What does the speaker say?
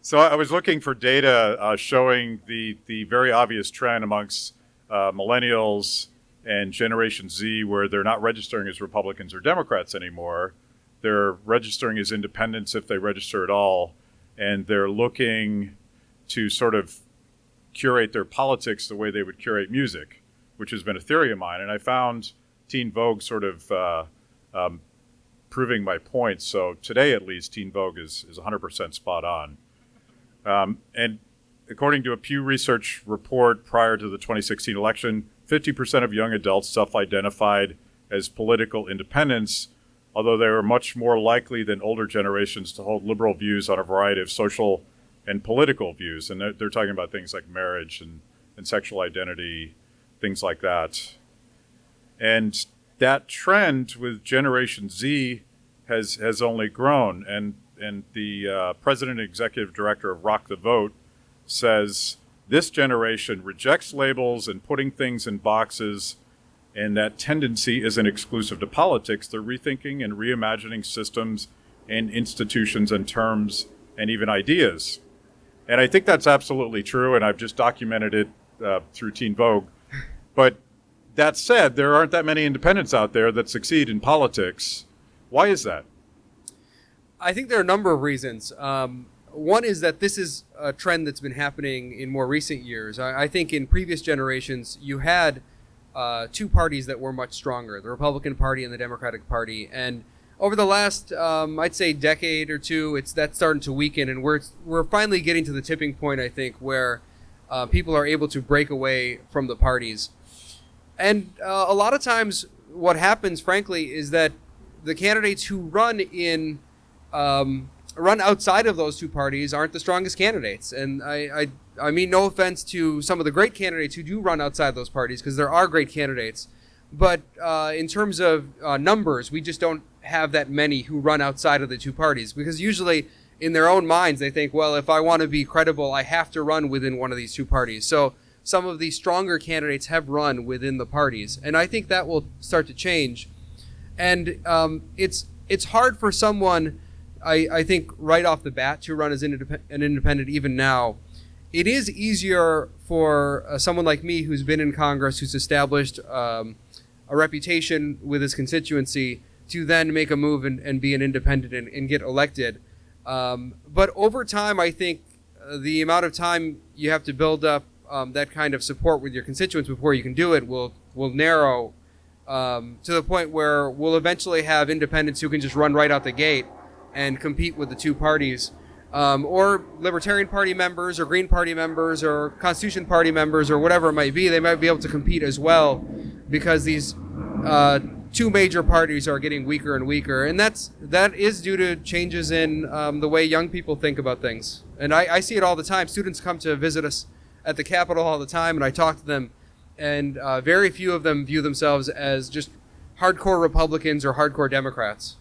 So I was looking for data showing the very obvious trend amongst millennials and Generation Z, where they're not registering as Republicans or Democrats anymore. They're registering as independents if they register at all, and they're looking to sort of curate their politics the way they would curate music, which has been a theory of mine. And I found Teen Vogue sort of proving my point. So today, at least, Teen Vogue is 100% spot on. And according to a Pew Research report prior to the 2016 election, 50% of young adults self-identified as political independents, although they were much more likely than older generations to hold liberal views on a variety of social and political views. And they're talking about things like marriage and sexual identity, things like that. And that trend with Generation Z has only grown. And the president and executive director of Rock the Vote says this generation rejects labels and putting things in boxes, and that tendency isn't exclusive to politics. They're rethinking and reimagining systems and institutions and terms and even ideas. And I think that's absolutely true, and I've just documented it through Teen Vogue. But that said, there aren't that many independents out there that succeed in politics. Why is that? I think there are a number of reasons. One is that this is a trend that's been happening in more recent years. I think in previous generations, you had two parties that were much stronger, the Republican Party and the Democratic Party. And over the last, I'd say, decade or two, that's starting to weaken. And we're finally getting to the tipping point, I think, where people are able to break away from the parties. And a lot of times what happens, frankly, is that the candidates who run outside of those two parties aren't the strongest candidates. And I mean no offense to some of the great candidates who do run outside those parties, because there are great candidates. But in terms of numbers, we just don't have that many who run outside of the two parties, because usually in their own minds they think, well, if I want to be credible, I have to run within one of these two parties. So some of the stronger candidates have run within the parties, and I think that will start to change. And it's hard for someone, I think, right off the bat to run as an independent even now. It is easier for someone like me who's been in Congress, who's established a reputation with his constituency, to then make a move and be an independent and get elected. But over time, I think the amount of time you have to build up that kind of support with your constituents before you can do it will narrow to the point where we'll eventually have independents who can just run right out the gate and compete with the two parties, or Libertarian Party members or Green Party members or Constitution Party members or whatever it might be. They might be able to compete as well, because these two major parties are getting weaker and weaker. And that is due to changes in the way young people think about things. And I see it all the time. Students come to visit us at the Capitol all the time, and I talk to them, and very few of them view themselves as just hardcore Republicans or hardcore Democrats.